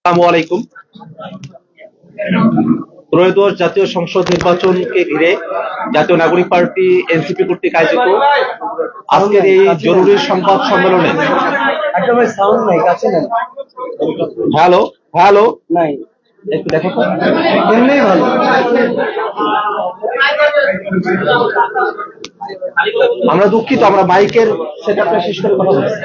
আসসালামু আলাইকুম। ত্রয়োদশ জাতীয় সংসদ নির্বাচনকে ঘিরে জাতীয় নাগরিক পার্টি এনসিপি কর্তৃক আয়োজিত আজকের এই জরুরি সংবাদ সম্মেলনে হ্যালো হ্যালো নাই একটু দেখো তো। এমনি ভালো। আমরা দুঃখিত, আমরা মাইকের সেটআপটা শেষ করে কথা বলছি।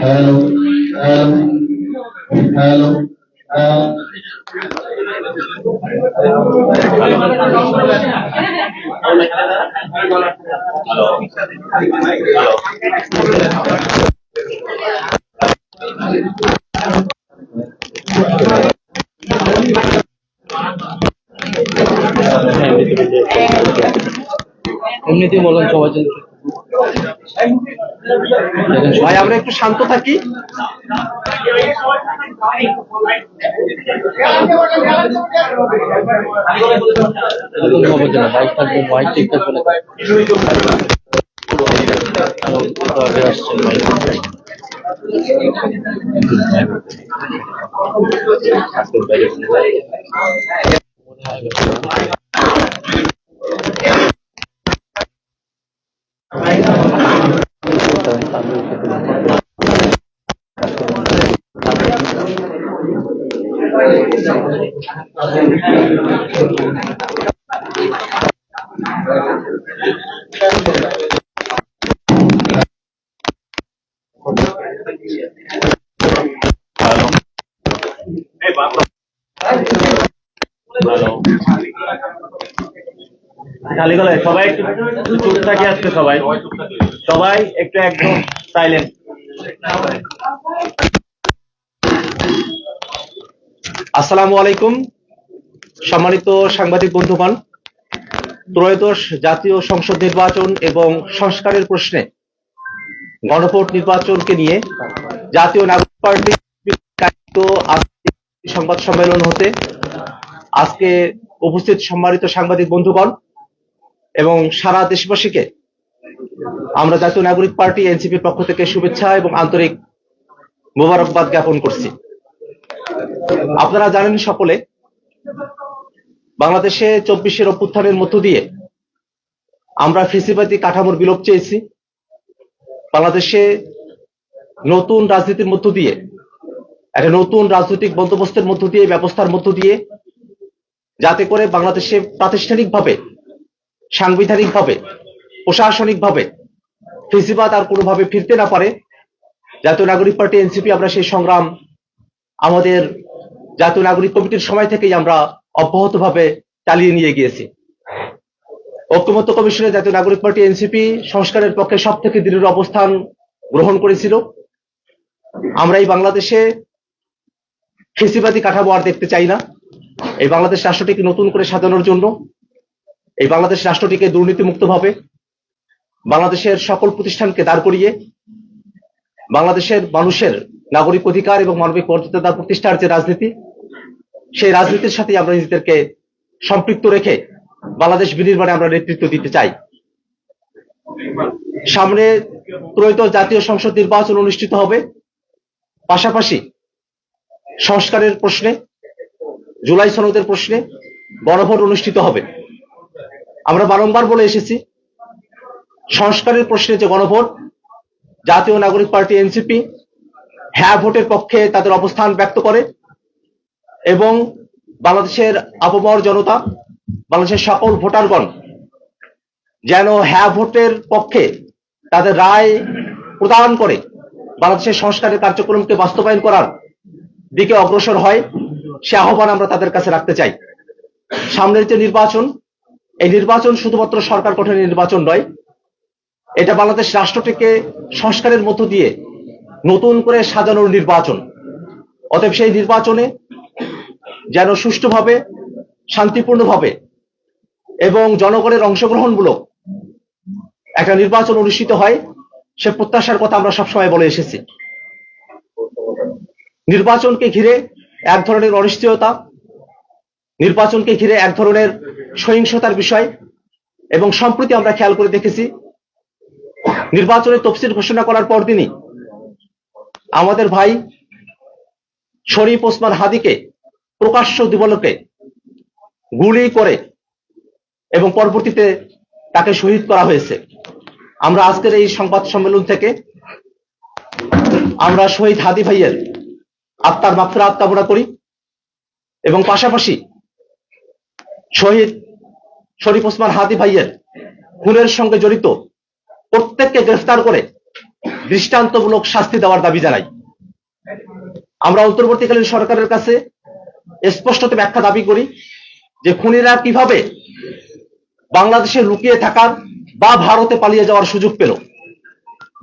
Hello, hello, এমনিতেই বলেন সবার জন্য ভাই আমরা একটু শান্ত থাকি। বাইক থাকবে বাইক ঠিকঠাক বলে আসছেন খালি গলায় সবাই একটু চুপ থাকি আজকে, সবাই সবাই একটু একদম সাইলেন্ট। আসসালামু আলাইকুম সম্মানিত সাংবাদিক বন্ধুগণ। ত্রয়োদশ জাতীয় সংসদ নির্বাচন এবং সংস্কারের প্রশ্নে গণভোট নির্বাচনকে নিয়ে জাতীয় নাগরিক পার্টি সংবাদ সম্মেলন হতে আজকে উপস্থিত সম্মানিত সাংবাদিক বন্ধুগণ এবং সারা দেশবাসীকে আমরা জাতীয় নাগরিক পার্টি এনসিপির পক্ষ থেকে শুভেচ্ছা এবং আন্তরিক মোবারকবাদ জ্ঞাপন করছি। আপনারা জানেন সকলে, বাংলাদেশে 24-এর অভ্যুত্থানের মধ্য দিয়ে আমরা ফ্যাসিবাদী কাঠামোর বিলোপ চেয়েছি। বাংলাদেশে নতুন রাজনীতির মধ্য দিয়ে, একটা নতুন রাজনৈতিক বন্দোবস্তের মধ্য দিয়ে, ব্যবস্থার মধ্য দিয়ে, যাতে করে বাংলাদেশে প্রাতিষ্ঠানিকভাবে, সাংবিধানিকভাবে, প্রশাসনিকভাবে ফ্যাসিবাদ আর কোনোভাবে ফিরতে না পারে, জাতীয় নাগরিক পার্টি এনসিপি আমরা সেই সংগ্রাম আমাদের জাতীয় নাগরিক কমিটির সময় থেকেই আমরা অব্যাহতভাবে চালিয়ে নিয়ে গিয়েছি। ঐক্যমত্য কমিশনে জাতীয় নাগরিক পার্টি এনসিপি সংস্কারের পক্ষে সব থেকে দৃঢ় অবস্থান গ্রহণ করেছিল। আমরা এই বাংলাদেশে ফ্যাসিবাদী কাঠামো আর দেখতে চাই না। এই বাংলাদেশ রাষ্ট্রটিকে নতুন করে সাজানোর জন্য, এই বাংলাদেশ রাষ্ট্রটিকে দুর্নীতিমুক্তভাবে, বাংলাদেশের সকল প্রতিষ্ঠানকে দাঁড় করিয়ে বাংলাদেশের মানুষের নাগরিক অধিকার এবং মানবিক মর্যাদা প্রতিষ্ঠার যে রাজনীতি, সেই রাজনীতির সাথে আমরা নিজেদেরকে সম্পৃক্ত রেখে বাংলাদেশ বিনির্মাণে আমরা নেতৃত্ব দিতে চাই। সামনে ত্রয়োদশ জাতীয় সংসদ নির্বাচন অনুষ্ঠিত হবে, পাশাপাশি সংস্কারের প্রশ্নে, জুলাই সনদের প্রশ্নে গণভোট অনুষ্ঠিত হবে। আমরা বারংবার বলে এসেছি, সংস্কারের প্রশ্নে যে গণভোট, জাতীয় নাগরিক পার্টি এনসিপি হ্যাঁ ভোটের পক্ষে তাদের অবস্থান ব্যক্ত করে এবং বাংলাদেশের আপামর জনতা, বাংলাদেশের সকল ভোটারগণ যেন হ্যাঁ ভোটের পক্ষে তাদের রায় প্রদান করে বাংলাদেশের সংস্কারের কার্যক্রমকে বাস্তবায়ন করার দিকে অগ্রসর হয়, সে আহ্বান আমরা তাদের কাছে রাখতে চাই। সামনের যে নির্বাচন, এই নির্বাচন শুধুমাত্র সরকার গঠনের নির্বাচন নয়, এটা বাংলাদেশ রাষ্ট্রটিকে সংস্কারের মধ্য দিয়ে নতুন করে সাজানোর নির্বাচন। অতএব সেই নির্বাচনে যেন সুষ্ঠুভাবে, শান্তিপূর্ণভাবে এবং জনগণের অংশগ্রহণমূলক একটা নির্বাচন অনুষ্ঠিত হয়, সে প্রত্যাশার কথা আমরা সবসময় বলে এসেছি। নির্বাচনকে ঘিরে এক ধরনের অনিশ্চয়তা, নির্বাচনকে ঘিরে এক ধরনের সহিংসতার বিষয়, এবং সম্প্রতি আমরা খেয়াল করে দেখেছি নির্বাচনের তফসিল ঘোষণা করার পরদিনই আমাদের ভাই শরীফ ওসমান হাদিকে প্রকাশ্য দিবালোকে গুলি করে এবং পরবর্তীতে তাকে শহীদ করা হয়েছে। আমরা আজকের এই সংবাদ সম্মেলন থেকে আমরা শহীদ হাদি ভাইয়ের আত্মার মাগফিরাত কামনা করি এবং পাশাপাশি শহীদ শরীফ ওসমান হাদি ভাইয়ের খুনের সঙ্গে জড়িত প্রত্যেককে গ্রেফতার করে দৃষ্টান্তমূলক শাস্তি দেওয়ার দাবি জানাই। আমরা অন্তর্বর্তীকালীন সরকারের কাছে স্পষ্টত ব্যাখ্যা দাবি করি যে খুনিরা কিভাবে বাংলাদেশে লুকিয়ে থাকার বা ভারতে পালিয়ে যাওয়ার সুযোগ পেল।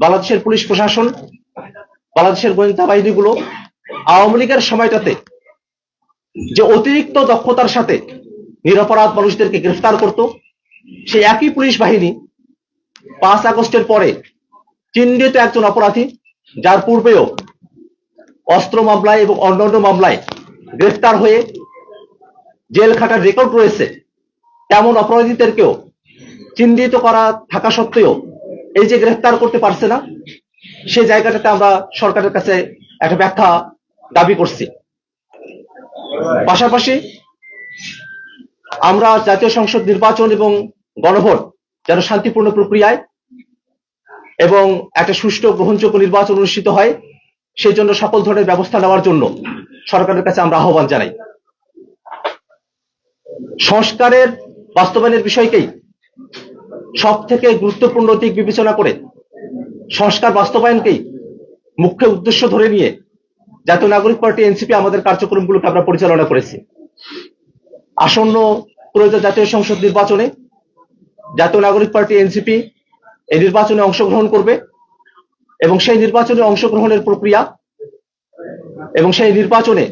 বাংলাদেশের পুলিশ প্রশাসন, বাংলাদেশের গোয়েন্দা বাহিনীগুলো আওয়ামী লীগের সময়টাতে যে অতিরিক্ত দক্ষতার সাথে নিরপরাধ মানুষদেরকে গ্রেফতার করত, সেই একই পুলিশ বাহিনী 5 আগস্টের পরে চিহ্নিত একজন অপরাধী, যার পূর্বেও অস্ত্র মামলায় এবং অন্যান্য মামলায় গ্রেফতার হয়ে জেল খাটার রেকর্ড রয়েছে, তেমন অপরাধীদেরকেও চিহ্নিত করা থাকা সত্ত্বেও এই যে গ্রেফতার করতে পারছে না, সেই জায়গাটাতে আমরা সরকারের কাছে একটা ব্যাখ্যা দাবি করছি। পাশাপাশি আমরা জাতীয় সংসদ নির্বাচন এবং গণভোট যেন শান্তিপূর্ণ প্রক্রিয়ায় এবং একটা সুষ্ঠু গ্রহণযোগ্য নির্বাচন অনুষ্ঠিত হয়, সেই জন্য সকল ধরনের ব্যবস্থা নেওয়ার জন্য সরকারের কাছে আমরা আহ্বান জানাই। সংস্কারের বাস্তবায়নের বিষয়কেই সব থেকে গুরুত্বপূর্ণ দিক বিবেচনা করে সংস্কার বাস্তবায়নকেই মুখ্য উদ্দেশ্য ধরে নিয়ে জাতীয় নাগরিক পার্টি এনসিপি আমাদের কার্যক্রমগুলোকে আমরা পরিচালনা করেছি। আসন্ন ত্রয়োদশ জাতীয় সংসদ নির্বাচনে জাতীয় নাগরিক পার্টি এনসিপি এই নির্বাচনে অংশগ্রহণ করবে এবং সেই নির্বাচনে অংশগ্রহণের প্রক্রিয়া এবং সেই নির্বাচনে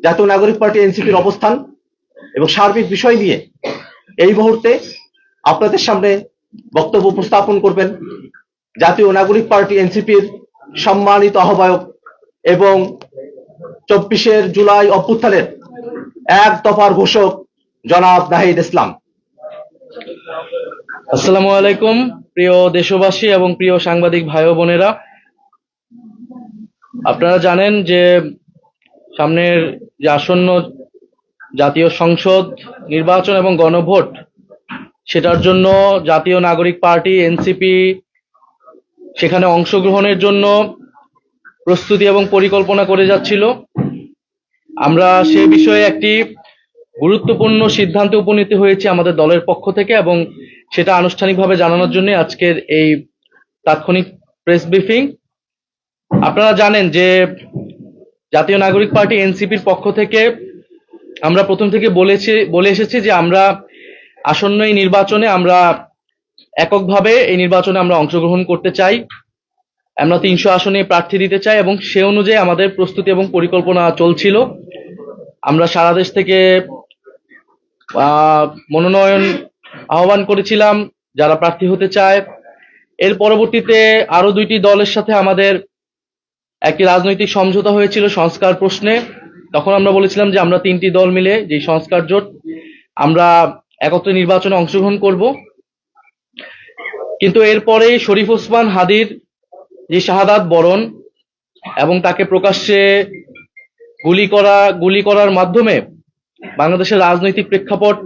জাতীয় নাগরিক পার্টি এনসিপির অবস্থান এবং সার্বিক বিষয় নিয়ে এই মুহূর্তে আপনাদের সামনে বক্তব্য উপস্থাপন করবেন জাতীয় নাগরিক পার্টি এনসিপির সম্মানিত আহ্বায়ক এবং 24 জুলাই অভ্যুত্থানের এক দফার ঘোষক জনাব নাহিদ ইসলাম। আসসালামু আলাইকুম প্রিয় দেশবাসী এবং প্রিয় সাংবাদিক ভাই ও বোনেরা, আপনারা জানেন যে সামনের যে আসন্ন জাতীয় সংসদ নির্বাচন এবং গণভোট, সেটার জন্য জাতীয় নাগরিক পার্টি এনসিপি সেখানে অংশগ্রহণের জন্য প্রস্তুতি এবং পরিকল্পনা করে যাচ্ছিল। আমরা সে বিষয়ে একটি গুরুত্বপূর্ণ সিদ্ধান্তে উপনীত হয়েছি আমাদের দলের পক্ষ থেকে, এবং সেটা আনুষ্ঠানিকভাবে জানানোর জন্য আজকের এই তাৎক্ষণিক প্রেস ব্রিফিং। আপনারা জানেন যে জাতীয় নাগরিক পার্টি এনসিপির পক্ষ থেকে আমরা প্রথম থেকে বলে এসেছি যে আমরা আসন্ন এই নির্বাচনে আমরা এককভাবে এই নির্বাচনে আমরা অংশগ্রহণ করতে চাই। আমরা 300 আসনে প্রার্থী দিতে চাই এবং সে অনুযায়ী আমাদের প্রস্তুতি এবং পরিকল্পনা চলছিল। আমরা সারা দেশ থেকে মনোনয়ন আহ্বান করেছিলাম যারা প্রার্থী হতে চায়। এর পরবর্তীতে আরো 2টি দলের সাথে আমাদের একটি রাজনৈতিক সমঝোতা হয়েছিল সংস্কার প্রশ্নে। তখন আমরা বলেছিলাম যে আমরা 3টি দল মিলে যে সংস্কার জোট, আমরা একত্রে নির্বাচনে অংশগ্রহণ করব। কিন্তু এরপরেই শরীফ ওসমান হাদির যে শাহাদাত বরণ এবং তাকে প্রকাশ্যে গুলি করার মাধ্যমে বাংলাদেশের রাজনৈতিক প্রেক্ষাপট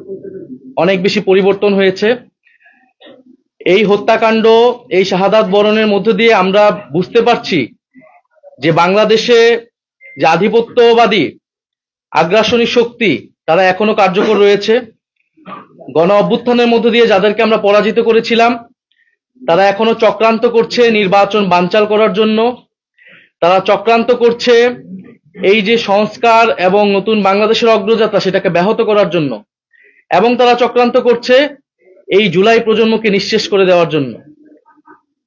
অনেক বেশি পরিবর্তন হয়েছে। এই হত্যাকাণ্ড, এই শাহাদাত বরণের মধ্য দিয়ে আমরা বুঝতে পারছি যে বাংলাদেশে যে আধিপত্যবাদী আগ্রাসনী শক্তি তারা এখনো কার্যকর রয়েছে। গণ অভ্যুত্থানের মধ্য দিয়ে যাদেরকে আমরা পরাজিত করেছিলাম তারা এখনো চক্রান্ত করছে নির্বাচন বানচাল করার জন্য। তারা চক্রান্ত করছে এই যে সংস্কার এবং নতুন বাংলাদেশের অগ্রযাত্রা সেটাকে ব্যাহত করার জন্য, এবং তারা চক্রান্ত করছে এই জুলাই প্রজন্মকে নিঃশেষ করে দেওয়ার জন্য।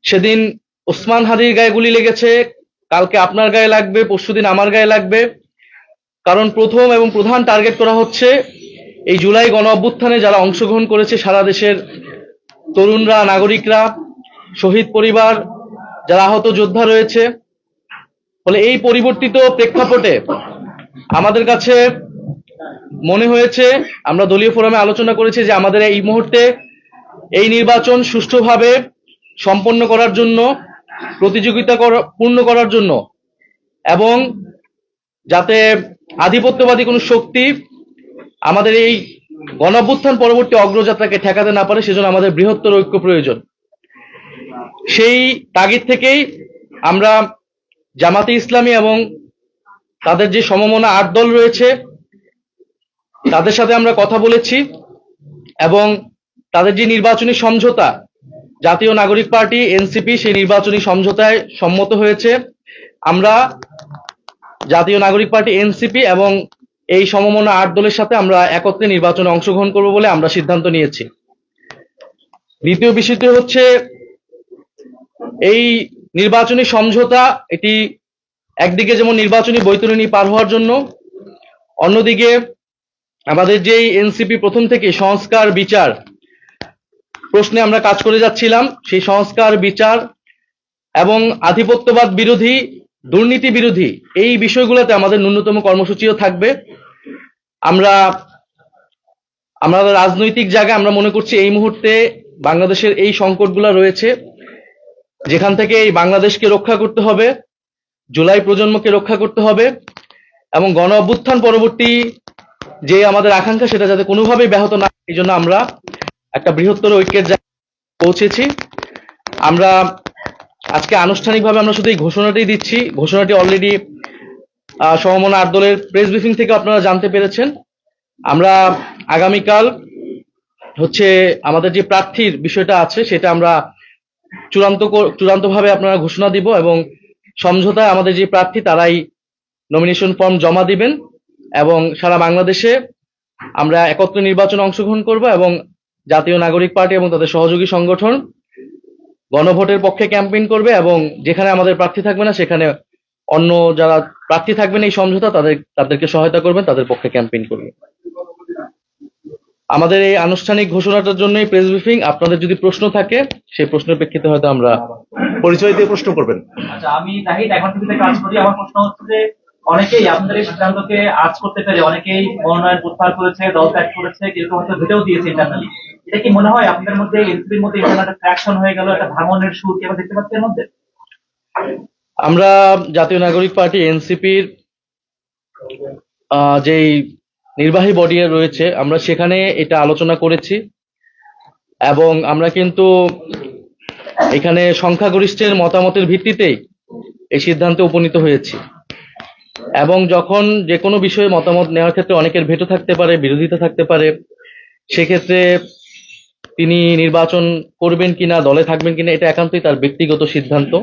সেদিন ওসমান হাদির গায়ে গুলি লেগেছে, কালকে আপনার গায়ে লাগবে, পরশুদিন আমার গায়ে লাগবে। কারণ প্রথম এবং প্রধান টার্গেট করা হচ্ছে এই জুলাই গণ অভ্যুত্থানে যারা অংশগ্রহণ করেছে সারা দেশের তরুণরা, নাগরিকরা, শহীদ পরিবার যারা আহত যোদ্ধা রয়েছে। ফলে এই পরিবর্তিত প্রেক্ষাপটে আমাদের কাছে মনে হয়েছে, আমরা দলীয় ফোরামে আলোচনা করেছি যে আমাদের এই মুহূর্তে এই নির্বাচন সুষ্ঠুভাবে সম্পন্ন করার জন্য, পূর্ণ করার জন্য, এবং যাতে আধিপত্যবাদী কোনো শক্তি আমাদের এই গণঅভ্যুত্থান পরবর্তী অগ্রযাত্রাকে ঠেকাতে না পারে, সেজন্য আমাদের বৃহত্তর ঐক্য প্রয়োজন। সেই তাগিদ থেকেই আমরা জামাতে ইসলামী এবং তাদের যে সমমনা ৮ দল রয়েছে তাদের সাথে আমরা কথা বলেছি, এবং তাদের যে নির্বাচনী সমঝোতা, জাতীয় নাগরিক পার্টি এনসিপি সেই নির্বাচনী সমঝোতায় সম্মত হয়েছে। আমরা জাতীয় নাগরিক পার্টি এনসিপি এবং এই সমমনা ৮ দলের সাথে আমরা একত্রে নির্বাচনে অংশগ্রহণ করব বলে আমরা সিদ্ধান্ত নিয়েছি। দ্বিতীয় বিষয়টি হচ্ছে, এই নির্বাচনী সমঝোতা এটি একদিকে যেমন নির্বাচনী বৈতরণী পার হওয়ার জন্য, অন্যদিকে আমাদের যেই এনসিপি প্রথম থেকে সংস্কার বিচার প্রশ্নে আমরা কাজ করে যাচ্ছিলাম, সেই সংস্কার বিচার এবং আধিপত্যবাদ বিরোধী, দুর্নীতি বিরোধী এই বিষয়গুলোতে আমাদের ন্যূনতম কর্মসূচিও থাকবে। আমাদের রাজনৈতিক জায়গায় আমরা মনে করছি এই মুহূর্তে বাংলাদেশের এই সংকটগুলো রয়েছে, যেখান থেকে এই বাংলাদেশকে রক্ষা করতে হবে, জুলাই প্রজন্মকে রক্ষা করতে হবে, এবং গণ অভ্যুত্থান পরবর্তী যে আমাদের আকাঙ্ক্ষা সেটা যাতে কোনোভাবেই ব্যাহত না হয়, এই জন্য আমরা একটা বৃহত্তর ঐক্যের জায়গায় পৌঁছেছি। আমরা আজকে আনুষ্ঠানিকভাবে আমরা শুধু এই ঘোষণাটাই দিচ্ছি। ঘোষণাটি অলরেডি সমমনা ৮ দলের প্রেস ব্রিফিং থেকে আপনারা জানতে পেরেছেন। আমরা আগামীকাল হচ্ছে আমাদের যে প্রার্থীর বিষয়টা আছে সেটা আমরা চূড়ান্তভাবে আপনারা ঘোষণা দিব, এবং সমঝোতায় আমাদের যে প্রার্থী তারাই নমিনেশন ফর্ম জমা দিবেন, এবং সারা বাংলাদেশে আমরা একত্রে নির্বাচনে অংশগ্রহণ করব, এবং জাতীয় নাগরিক পার্টি এবং তাদের সহযোগী সংগঠন গণভোটের পক্ষে ক্যাম্পেইন করবে, এবং যেখানে আমাদের প্রার্থী থাকবে না সেখানে অন্য যারা প্রার্থী থাকবেন এই সমঝোতা তাদেরকে সহায়তা করবেন, তাদের পক্ষে ক্যাম্পেইন করবে। আমাদের এই আনুষ্ঠানিক ঘোষণাটার জন্যই প্রেস ব্রিফিং। আপনাদের যদি প্রশ্ন থাকে সেই প্রশ্নের প্রেক্ষিতে হয়তো আমরা পরিচয় দিয়ে প্রশ্ন করবেন। আচ্ছা, আমি জাহিদ এখন থেকে কাজ করি। আমার প্রশ্ন হচ্ছে যে অনেকেই আপনাদের এই সিদ্ধান্তকে আজ করতে পেরে অনেকেই মনোনয়ন প্রত্যাহার করেছে, দল ত্যাগ করেছে, কেউ কেউ হয়তো ভেটেও দিয়েছে ইন্টারনালি। এটা কি মনে হয় আপনাদের মধ্যে, এনসিপির মধ্যে ইন্টারনাল ট্র্যাকশন হয়ে গেল, একটা ভাঙনের সুর কি আমরা দেখতে পাচ্ছি এর মধ্যে? আমরা জাতীয় নাগরিক পার্টি এনসিপির যেই নির্বাহী বডি রয়েছে আমরা সেখানে এটা আলোচনা করেছি, এবং আমরা কিন্তু এখানে সংখ্যাগরিষ্ঠের মতামতের ভিত্তিতেই এই সিদ্ধান্তে উপনীত হয়েছি। এবং যখন যে কোনো বিষয়ে মতামত নেওয়ার ক্ষেত্রে অনেকের ভেটো থাকতে পারে, বিরোধিতা থাকতে পারে, সেক্ষেত্রে তিনি নির্বাচন করবেন কিনা, দলে থাকবেন কিনা, এটা একান্তই তার ব্যক্তিগত সিদ্ধান্ত।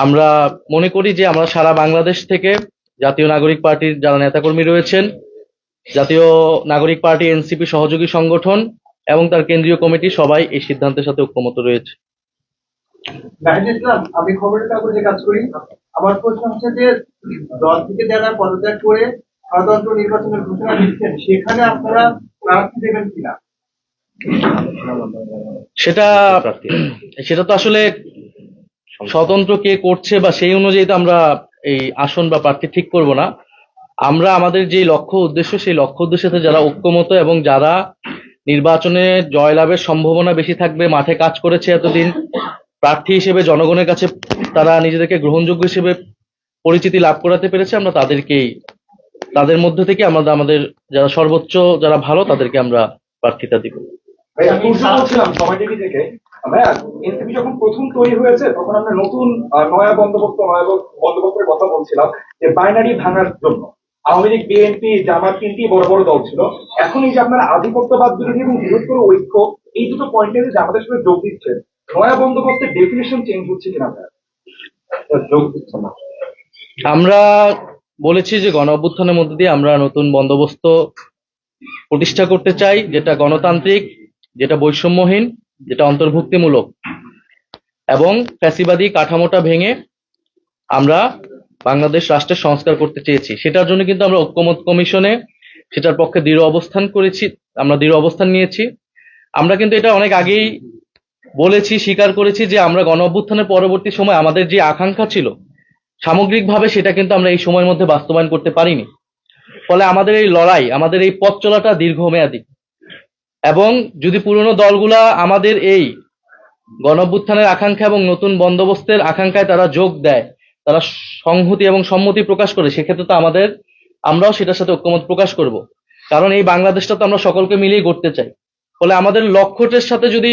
আমরা মনে করি যে আমরা সারা বাংলাদেশ থেকে জাতীয় নাগরিক পার্টির যারা নেতাকর্মী রয়েছেন, জাতীয় নাগরিক পার্টি এনসিপি সহযোগী সংগঠন এবং তার কেন্দ্রীয় কমিটি সবাই এই সিদ্ধান্তের সাথে ঐক্যমত রয়েছে। জাহিদ ইসলাম, আমি খবরের কাগজে কাজ করি। আমার প্রশ্ন হচ্ছে যে দল থেকে যারা পদত্যাগ করে স্বতন্ত্র নির্বাচনের ঘোষণা দিচ্ছেন, সেখানে আপনারা প্রার্থী দেবেন কিনা? সেটা তো আসলে স্বতন্ত্র কে করছে বা সেই অনুযায়ী তো আমরা এই আসন বা প্রার্থী ঠিক করব না। আমরা আমাদের যে লক্ষ্য উদ্দেশ্য, সেই লক্ষ্য উদ্দেশ্যে যারা ঐক্যমত এবং যারা নির্বাচনে জয়লাভের সম্ভাবনা বেশি থাকবে, মাঠে কাজ করেছে এতদিন, প্রার্থী হিসেবে জনগণের কাছে তারা নিজেদেরকে গ্রহণযোগ্য হিসেবে পরিচিতি লাভ করাতে পেরেছে, আমরা তাদের মধ্যে থেকে আমাদের যারা সর্বোচ্চ, যারা ভালো, তাদেরকে আমরা প্রার্থিতা দিব। সমাজজীবী থেকে এনসিপি যখন প্রথম তৈরি হয়েছে তখন আমরা নতুন নয়া বন্দোবস্তের কথা বলছিলাম যে বাইনারি ভাঙার জন্য আওয়ামী লীগ, বিএনপি, জামাত 3টি বড় বড় দল ছিল। এখন এই যে আপনারা আধিপত্যবাদ বিরোধী এবং বৃহত্তর ঐক্য, এই দুটো পয়েন্টে যে আমাদের সঙ্গে যোগ দিচ্ছেন, নয়া বন্দোবস্তের ডেফিনেশন চেঞ্জ হচ্ছে কিনা যোগ দিচ্ছে না? আমরা বলেছি যে গণ অভ্যুত্থানের মধ্যে দিয়ে আমরা নতুন বন্দোবস্ত প্রতিষ্ঠা করতে চাই, যেটা গণতান্ত্রিক, যেটা বৈষম্যহীন, যেটা অন্তর্ভুক্তিমূলক, এবং ফ্যাসিবাদী কাঠামোটা ভেঙে আমরা বাংলাদেশ রাষ্ট্রের সংস্কার করতে চেয়েছি। সেটার জন্য কিন্তু আমরা ঐক্যমত কমিশনে সেটার পক্ষে দৃঢ় অবস্থান নিয়েছি। আমরা কিন্তু এটা অনেক আগেই বলেছি, স্বীকার করেছি যে আমরা গণ অভ্যুত্থানের পরবর্তী সময় আমাদের যে আকাঙ্ক্ষা ছিল সামগ্রিকভাবে সেটা কিন্তু আমরা এই সময়ের মধ্যে বাস্তবায়ন করতে পারিনি। ফলে আমাদের এই লড়াই, আমাদের এই পথ চলাটা দীর্ঘমেয়াদী। এবং যদি পুরনো দলগুলা আমাদের এই গণ অভ্যুত্থানের আকাঙ্ক্ষা এবং নতুন বন্দোবস্তের আকাঙ্ক্ষায় তারা যোগ দেয়, তারা সংহতি এবং সম্মতি প্রকাশ করে, সেক্ষেত্রে তো আমরাও সেটার সাথে ঐক্যমত প্রকাশ করব। কারণ এই বাংলাদেশটা তো আমরা সকলকে মিলিয়ে গড়তে চাই। ফলে আমাদের লক্ষ্যটার সাথে যদি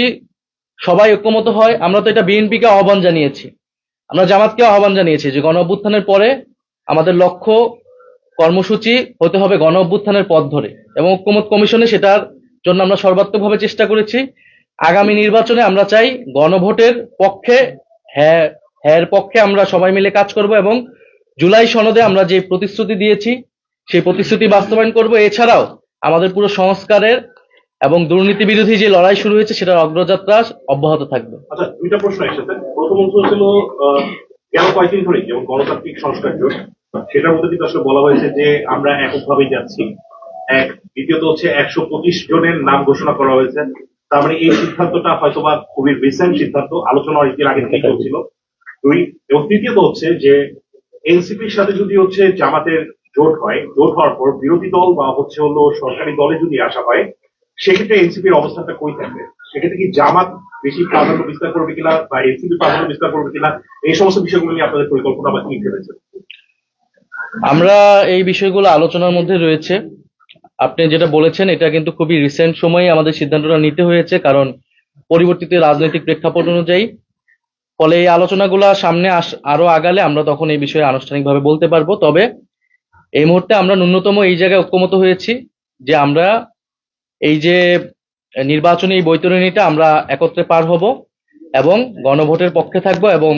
সবাই ঐক্যমত হয়, আমরা তো এটা বিএনপিকে আহ্বান জানিয়েছি, আমরা জামাতকে আহ্বান জানিয়েছি যে গণ অভ্যুত্থানের পরে আমাদের লক্ষ্য কর্মসূচি হতে হবে গণ অভ্যুত্থানের পথ ধরে, এবং ঐক্যমত কমিশনে সেটার জন্য আমরা সর্বাত্মকভাবে চেষ্টা করেছি। আগামী নির্বাচনে আমরা চাই গণভোটের পক্ষে, হ্যাঁ হ্যাঁ পক্ষে আমরা সবাই মিলে কাজ করব, এবং জুলাই সনদে আমরা যে প্রতিশ্রুতি দিয়েছি সেই প্রতিশ্রুতি বাস্তবায়ন করব। এছাড়াও আমাদের পুরো সংস্কারের এবং দুর্নীতি বিরোধী যে লড়াই শুরু হয়েছে সেটার অগ্রযাত্রা অব্যাহত থাকবে। আচ্ছা, দুইটা প্রশ্ন একসাথে। প্রথমত ছিল গেল কয়েকদিন ধরে যেমন গণতান্ত্রিক সংস্কার জোট, সেটার মধ্যে কিন্তু আসলে বলা হয়েছে যে আমরা এককভাবেই যাচ্ছি। এক, দ্বিতীয়ত হচ্ছে 125 জনের নাম ঘোষণা করা হয়েছে। তার মানে এই সিদ্ধান্তটা হয়তোবা খুবই রিসেন্ট সিদ্ধান্ত, আলোচনা অনেকদিন আগে থেকে চলছিল। দুই, এবং তৃতীয়ত হচ্ছে যে এনসিপির সাথে যদি হচ্ছে জামাতের জোট হয়, জোট হওয়ার পর বিরোধী দল বা হচ্ছে হলো সরকারি দলে যদি আসা হয়, সেক্ষেত্রে এনসিপির অবস্থানটা কই থাকবে? সেক্ষেত্রে কি জামাত বেশি প্রাধান্য বিস্তার করবে কিনা বা এনসিপি প্রাধান্য বিস্তার করবে কিনা, এই সমস্ত বিষয়গুলো নিয়ে আপনাদের পরিকল্পনা বা কি ভেবেছেন? আমরা এই বিষয়গুলো আলোচনার মধ্যে রয়েছে। আপনি যেটা বলেছেন এটা কিন্তু খুবই রিসেন্ট সময়ে আমাদের সিদ্ধান্তটা নিতে হয়েছে, কারণ পরিবর্তিত রাজনৈতিক প্রেক্ষাপট অনুযায়ী। ফলে এই আলোচনাগুলো সামনে আরো আগালে আমরা তখন এই বিষয়ে আনুষ্ঠানিকভাবে বলতে পারবো। তবে এই মুহূর্তে আমরা ন্যূনতম এই জায়গায় ঐক্যমত হয়েছি যে আমরা এই যে নির্বাচনী এই বৈতরণীটা আমরা একত্রে পার হব এবং গণভোটের পক্ষে থাকব, এবং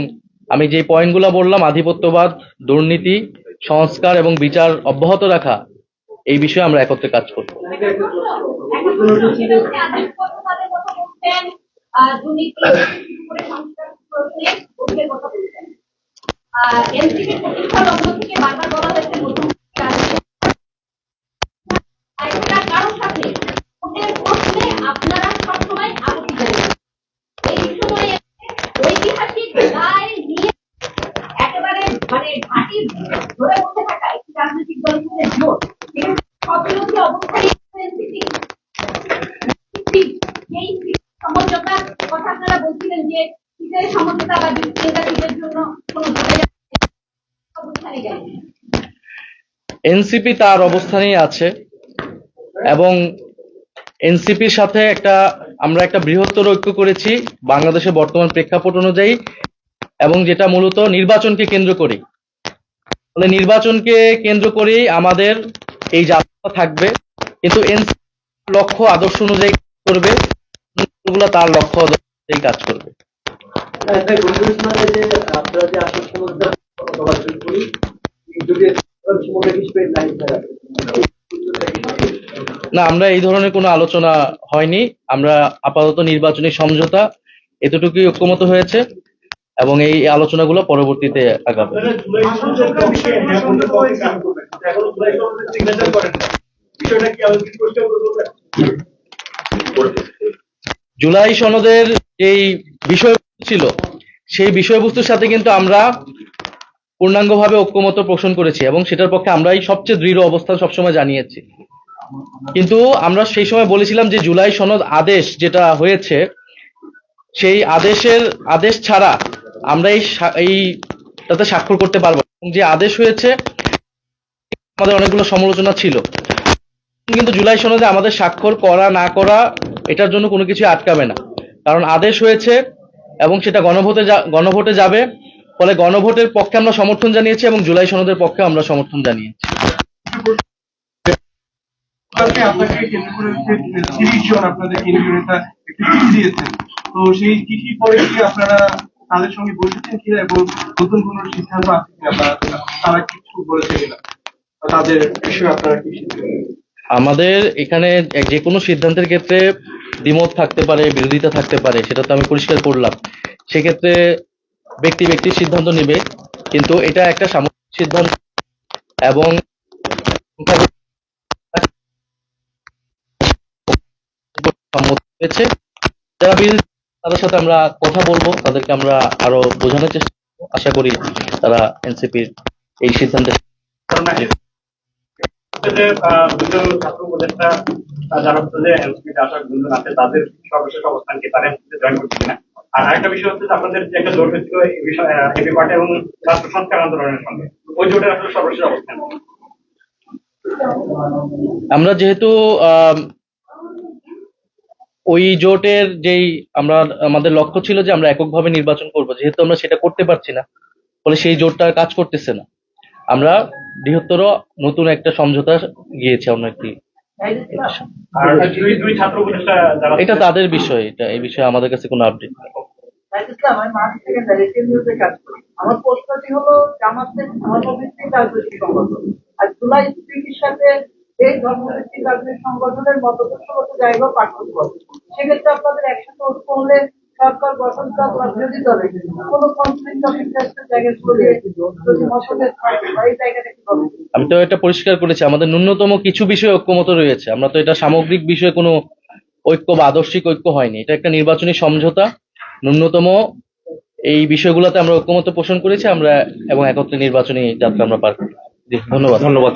আমি যে পয়েন্টগুলো বললাম, আধিপত্যবাদ, দুর্নীতি, সংস্কার এবং বিচার অব্যাহত রাখা, এই বিষয়ে আমরা একত্রে কাজ করব। কারোর সাথে ভোটের প্রশ্নে আপনারা সবসময় আপত্তি জানান। এই সময়ে ঐতিহাসিক রায় নিয়ে একেবারে মানে ঘাঁটি ধরে বসে থাকা একটি রাজনৈতিক দলের সাথে জোট, এখানে সবিরোধী অবস্থায় এনসিপি এই সমঝোতার কথা আপনারা বলছিলেন যে সিটের সমঝোতা বা বিরোধিতা সিটের জন্য কোনো অবস্থানে গেল। এনসিপি তার অবস্থানেই আছে, এবং এনসিপির সাথে আমরা একটা বৃহত্তর ঐক্য করেছি বাংলাদেশের বর্তমান প্রেক্ষাপট অনুযায়ী, এবং যেটা মূলত নির্বাচনকে কেন্দ্র করে। ফলে নির্বাচনকে কেন্দ্র করেই আমাদের এই যাত্রা থাকবে, কিন্তু এনসিপি লক্ষ্য আদর্শ অনুযায়ী করবে, গুলো তার লক্ষ্য অনুযায়ী কাজ করবে। না, আমরা এই ধরনের কোনো আলোচনা হয়নি। আমরা আপাতত নির্বাচনী সমঝোতা এতটুকুই ঐক্যমত হয়েছে, এবং এই আলোচনাগুলো পরবর্তীতে আগাবে। জুলাই সনদের যেই বিষয়বস্তু ছিল সেই বিষয়বস্তুর সাথে কিন্তু আমরা পূর্ণাঙ্গভাবে ঐক্যমত পোষণ করেছি, এবং সেটার পক্ষে আমরাই সবচেয়ে দৃঢ় অবস্থান সবসময় জানিয়েছি। কিন্তু আমরা সেই সময় বলেছিলাম যে জুলাই সনদ আদেশ যেটা হয়েছে, সেই আদেশ ছাড়া আমরা এইটাতে স্বাক্ষর করতে পারবো না। যে আদেশ হয়েছে আমাদের অনেকগুলো সমালোচনা ছিল, কিন্তু জুলাই সনদে আমাদের স্বাক্ষর করা না করা এটার জন্য কোনো কিছু আটকাবে না, কারণ আদেশ হয়েছে এবং সেটা গণভোটে যাবে। ফলে গণভোটের পক্ষে আমরা সমর্থন জানিয়েছি এবং জুলাই সনদের পক্ষে আমরা সমর্থন জানিয়েছি। আপনাকে কেন্দ্র করে 30 জন আপনাদের কেন্দ্রীয় নেতা একটি চিঠি দিয়েছেন, তো সেই চিঠি পরে কি আপনারা তাদের সঙ্গে বসেছেন কিনা এবং নতুন কোন সিদ্ধান্ত আছে কিনা, তারা কিছু বলেছে কিনা, তাদের বিষয়ে আপনারা কি আমাদের এখানে যে কোনো সিদ্ধান্তের ক্ষেত্রে দ্বিমত থাকতে পারে, বিরোধিতা থাকতে পারে, সেটা তো আমি পরিষ্কার করলাম। সেক্ষেত্রে ব্যক্তির সিদ্ধান্ত নেবে, কিন্তু এটা একটা সামগ্রিক সিদ্ধান্ত, এবং সম্মত হয়েছে। যারা বিরোধী তাদের সাথে আমরা কথা বলবো, তাদেরকে আমরা আরো বোঝানোর চেষ্টা করবো। আশা করি তারা এনসিপির এই সিদ্ধান্তে যে দুজন ছাত্র উপদেষ্টা যারা হচ্ছে যে এনসিপিতে আসার গুঞ্জন আছে তাদের সর্বশেষ অবস্থান কি তারা এনসিপিতে জয়েন করছে কিনা? আর আরেকটা বিষয় হচ্ছে যে আপনাদের যে একটা জোট হয়েছিল এই বিষয়ে এবি পার্টি এবং ছাত্র সংস্কার আন্দোলনের সঙ্গে, ওই জোটের আসলে সর্বশেষ অবস্থান কি? আমরা যেহেতু ওই জোটের যেই আমাদের লক্ষ্য ছিল যে আমরা এককভাবে নির্বাচন করব, যেহেতু আমরা সেটা করতে পারছি না, ফলে সেই জোটটা কাজ করতেছে না। আমরা বৃহত্তর নতুন একটা সমঝোতা গিয়েছি অন্য একটি। আর দুই ছাত্র উপদেষ্টা যারা এটা তাদের বিষয়, এই বিষয়ে আমাদের কাছে কোনো আপডেট নেই। ইসলাম, আমি মার্চ থেকে রেডিও নিউজে কাজ করি। আমার প্রশ্নটি হলো জামাতের ধর্মভিত্তিক রাজনৈতিক সংগঠন আর জুলাই স্মৃতির সাথে এই ধর্মভিত্তিক রাজনৈতিক সংগঠনের মতদর্শগত জায়গা পার্থক্য আছে। সেক্ষেত্রে আপনাদের একসাথে ঐক্য হলে সরকার গঠন করা বা বিরোধী দলে কোনো কনফ্লিক্ট অফ ইন্টারেস্টের জায়গায় চলে যদি মতভেদ হয় এই জায়গাটা কি হবে? আমি তো এটা পরিষ্কার করেছি, আমাদের ন্যূনতম কিছু বিষয়ে ঐক্যমত রয়েছে। আমরা তো এটা সামগ্রিক বিষয়ে কোনো ঐক্য বা আদর্শিক ঐক্য হয়নি, এটা একটা নির্বাচনী সমঝোতা। ন্যূনতম এই বিষয়গুলোতে আমরা ঐক্যমত পোষণ করেছি আমরা, এবং একত্রে নির্বাচনী যাত্রা আমরা পার করি। জি, ধন্যবাদ। ধন্যবাদ।